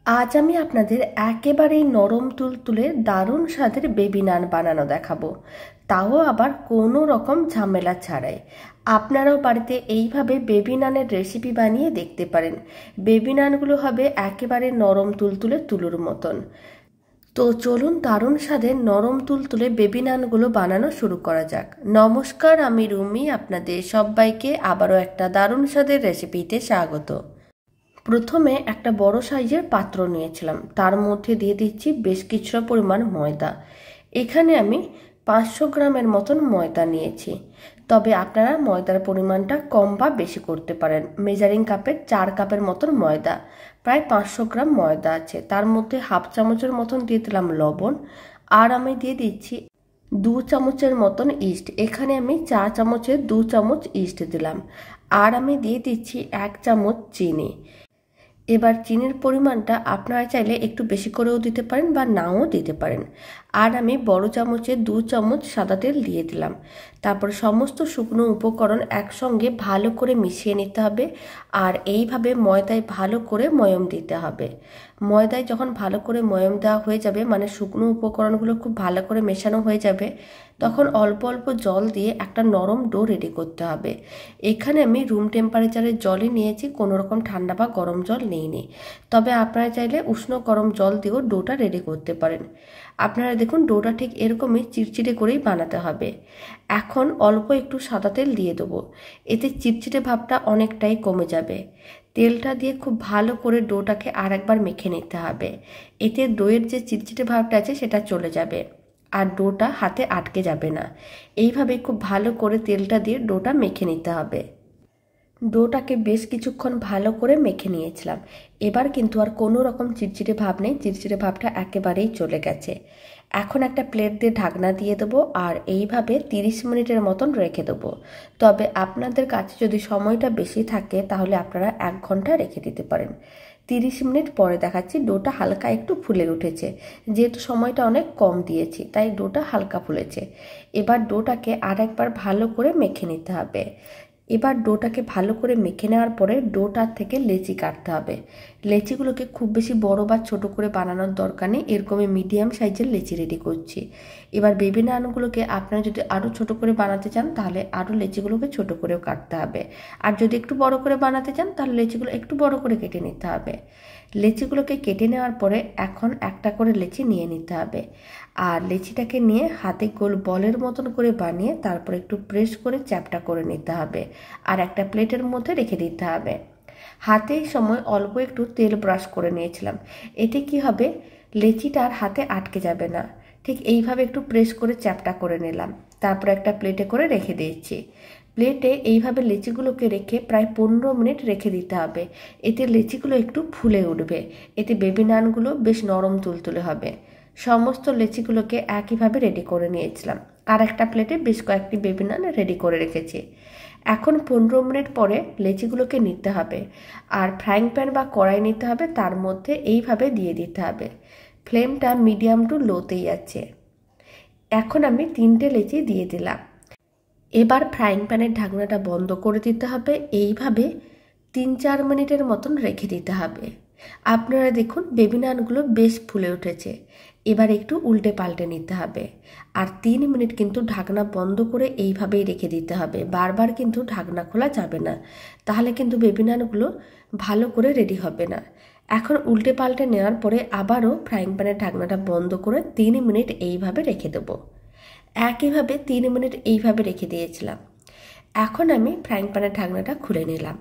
আজ আমি আপনাদের একেবারেই নরম তুলতুলে দারুণ স্বাদের বেবি নান বানানো দেখাবো, তাও আবার কোনো রকম ঝামেলা ছাড়াই। আপনারাও বাড়িতে এইভাবে বেবি নানের রেসিপি বানিয়ে দেখতে পারেন। বেবি নানগুলো হবে একেবারে নরম তুলতুলে তুলোর মতন। তো চলুন দারুণ স্বাদের নরম তুলতুলে বেবি নানগুলো বানানো শুরু করা যাক। নমস্কার, আমি রুমি, আপনাদের সবাইকে আবারও একটা দারুণ স্বাদের রেসিপিতে স্বাগত। প্রথমে একটা বড় সাইজের পাত্র নিয়েছিলাম, তার মধ্যে দিয়ে দিচ্ছি বেশ কিছুটা পরিমাণ ময়দা। এখানে আমি 500 গ্রামের মতন ময়দা নিয়েছি, তবে আপনারা ময়দার পরিমাণটা কম বা বেশি করতে পারেন। মেজারিং কাপের 4 কাপের মতন ময়দা, প্রায় 500 গ্রাম ময়দা আছে। তার মধ্যে হাফ চামচের মতন দিয়ে দিলাম লবণ, আর আমি দিয়ে দিচ্ছি 2 চামচের মতন ইস্ট। এখানে আমি 4 চামচের 2 চামচ ইস্ট দিলাম, আর আমি দিয়ে দিচ্ছি 1 চামচ চিনি। এবার চিনির পরিমাণটা আপনারা চাইলে একটু বেশি করেও দিতে পারেন বা নাও দিতে পারেন। আর আমি বড় চামচে 2 চামচ সাদা তেল দিয়ে দিলাম। তারপর সমস্ত শুকনো উপকরণ একসঙ্গে ভালো করে মিশিয়ে নিতে হবে, আর এইভাবে ময়দায় ভালো করে ময়ম দিতে হবে। ময়দায় যখন ভালো করে ময়ম দেওয়া হয়ে যাবে, মানে শুকনো উপকরণগুলো খুব ভালো করে মেশানো হয়ে যাবে, তখন অল্প অল্প জল দিয়ে একটা নরম ডো রেডি করতে হবে। এখানে আমি রুম টেম্পারেচারের জলই নিয়েছি, কোনো রকম ঠান্ডা বা গরম জল নিইনি। তবে আপনারা চাইলে উষ্ণ গরম জল দিয়েও ডোটা রেডি করতে পারেন। আপনারা দেখুন ডোটা ঠিক এরকমই চিটচিটে করেই বানাতে হবে। এখন অল্প একটু সাদা তেল দিয়ে দেবো, এতে চিটচিটে ভাবটা অনেকটাই কমে যাবে। তেলটা দিয়ে খুব ভালো করে ডোটাকে আর একবার মেখে নিতে হবে, এতে দইয়ের যে চিটচিটে ভাবটা আছে সেটা চলে যাবে আর ডোটা হাতে আটকে যাবে না। এইভাবে খুব ভালো করে তেলটা দিয়ে ডোটা মেখে নিতে হবে। ডোটাকে বেশ কিছুক্ষণ ভালো করে মেখে নিয়েছিলাম। এবার কিন্তু আর কোনো রকম চিটচিটে ভাব নেই, চিটচিটে ভাবটা একেবারেই চলে গেছে। এখন একটা প্লেট দিয়ে ঢাকনা দিয়ে দেবো, আর এইভাবে 30 মিনিটের মতন রেখে দেবো। তবে আপনাদের কাছে যদি সময়টা বেশি থাকে তাহলে আপনারা 1 ঘন্টা রেখে দিতে পারেন। 30 মিনিট পরে দেখাচ্ছি, ডোটা হালকা একটু ফুলে উঠেছে। যেহেতু সময়টা অনেক কম দিয়েছি তাই ডোটা হালকা ফুলেছে। এবার ডোটাকে আর একবার ভালো করে মেখে নিতে হবে। এবার ডোটাকে ভালো করে মেখে নেওয়ার পরে ডোটার থেকে লেচি কাটতে হবে। লেচিগুলোকে খুব বেশি বড় বা ছোট করে বানানোর দরকার নেই, এরকমই মিডিয়াম সাইজের লেচি রেডি করছি। এবার বেবি নানগুলোকে আপনারা যদি আরও ছোট করে বানাতে চান তাহলে আরও লেচিগুলোকে ছোট করেও কাটতে হবে, আর যদি একটু বড় করে বানাতে চান তাহলে লেচিগুলো একটু বড় করে কেটে নিতে হবে। লেচিগুলোকে কেটে নেওয়ার পরে এখন একটা করে লেচি নিয়ে নিতে হবে, আর লেচিটাকে নিয়ে হাতে গোল বলের মতন করে বানিয়ে তারপর একটু প্রেস করে চ্যাপটা করে নিতে হবে, আর একটা প্লেটের মধ্যে রেখে দিতে হবে। হাতে এই সময় অল্প একটু তেল ব্রাশ করে নিয়েছিলাম, এতে কি হবে, লেচিটা আর হাতে আটকে যাবে না। ঠিক এইভাবে একটু প্রেস করে চ্যাপটা করে নিলাম, তারপর একটা প্লেটে করে রেখে দিয়েছি। প্লেটে এইভাবে লেচিগুলোকে রেখে প্রায় 15 মিনিট রেখে দিতে হবে, এতে লেচিগুলো একটু ফুলে উঠবে, এতে বেবি নানগুলো বেশ নরম তুলতুলে হবে। সমস্ত লেচিগুলোকে একইভাবে রেডি করে নিয়েছিলাম, আর একটা প্লেটে বেশ কয়েকটি বেবি নান রেডি করে রেখেছি। এখন 15 মিনিট পরে লেচিগুলোকে নিতে হবে, আর ফ্রাইং প্যান বা কড়াই নিতে হবে, তার মধ্যে এইভাবে দিয়ে দিতে হবে। ফ্লেমটা মিডিয়াম টু লোতেই আছে। এখন আমি 3টে লেচি দিয়ে দিলাম। এবার ফ্রাইং প্যানের ঢাকনাটা বন্ধ করে দিতে হবে, এইভাবে 3-4 মিনিটের মতন রেখে দিতে হবে। আপনারা দেখুন বেবি নানগুলো বেশ ফুলে উঠেছে। এবার একটু উল্টে পাল্টে নিতে হবে, আর 3 মিনিট কিন্তু ঢাকনা বন্ধ করে এইভাবেই রেখে দিতে হবে। বারবার কিন্তু ঢাকনা খোলা যাবে না, তাহলে কিন্তু বেবি নানগুলো ভালো করে রেডি হবে না। এখন উল্টে পাল্টে নেওয়ার পরে আবারও ফ্রাইং প্যানের ঢাকনাটা বন্ধ করে 3 মিনিট এইভাবে রেখে দেবো। একইভাবে 3 মিনিট এইভাবে রেখে দিয়েছিলাম। এখন আমি ফ্রাইং প্যানের ঢাকনাটা খুলে নিলাম।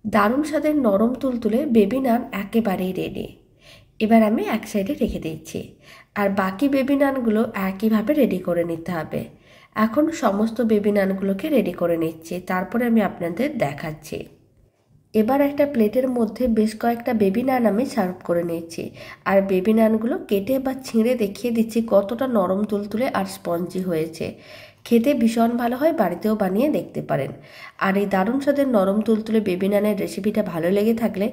দারুণ স্বাদের নরম তুলতুলে বেবি নান একেবারেই রেডি। এবার আমি এক সাইডে রেখে দিচ্ছি, আর বাকি বেবি নানগুলো একইভাবে রেডি করে নিতে হবে। এখন সমস্ত বেবি নানগুলোকে রেডি করে নিচ্ছি, তারপরে আমি আপনাদের দেখাচ্ছি। এবার একটা প্লেটের মধ্যে বেশ কয়েকটা বেবি নান আমি সার্ভ করে নিয়েছি, আর বেবি নানগুলো কেটে বা ছিঁড়ে দেখিয়ে দিচ্ছি কতটা নরম তুলতুলে আর স্পঞ্জি হয়েছে। খেতে ভীষণ ভালো হয়, বাড়িতেও বানিয়ে দেখতে পারেন। আর এই দারুণ স্বাদের নরম তুলতুলে বেবি নানের রেসিপিটা ভালো লেগে থাকলে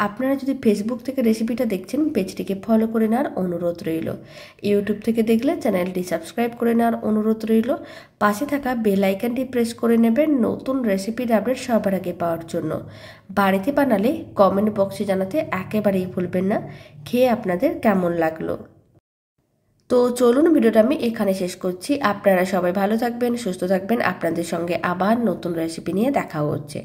আপনারা যদি ফেসবুক থেকে রেসিপিটা দেখছেন, পেজটিকে ফলো করে নেওয়ার অনুরোধ রইল। ইউটিউব থেকে দেখলে চ্যানেলটি সাবস্ক্রাইব করে নেওয়ার অনুরোধ রইল। পাশে থাকা বেল আইকনটি প্রেস করে নেবেন নতুন রেসিপির আপডেট সবার আগে পাওয়ার জন্য। বাড়িতে বানালে কমেন্ট বক্সে জানাতে একেবারেই ভুলবেন না খেয়ে আপনাদের কেমন লাগলো। তো চলুন, ভিডিওটা আমি এখানে শেষ করছি। আপনারা সবাই ভালো থাকবেন, সুস্থ থাকবেন। আপনাদের সঙ্গে আবার নতুন রেসিপি নিয়ে দেখা হচ্ছে।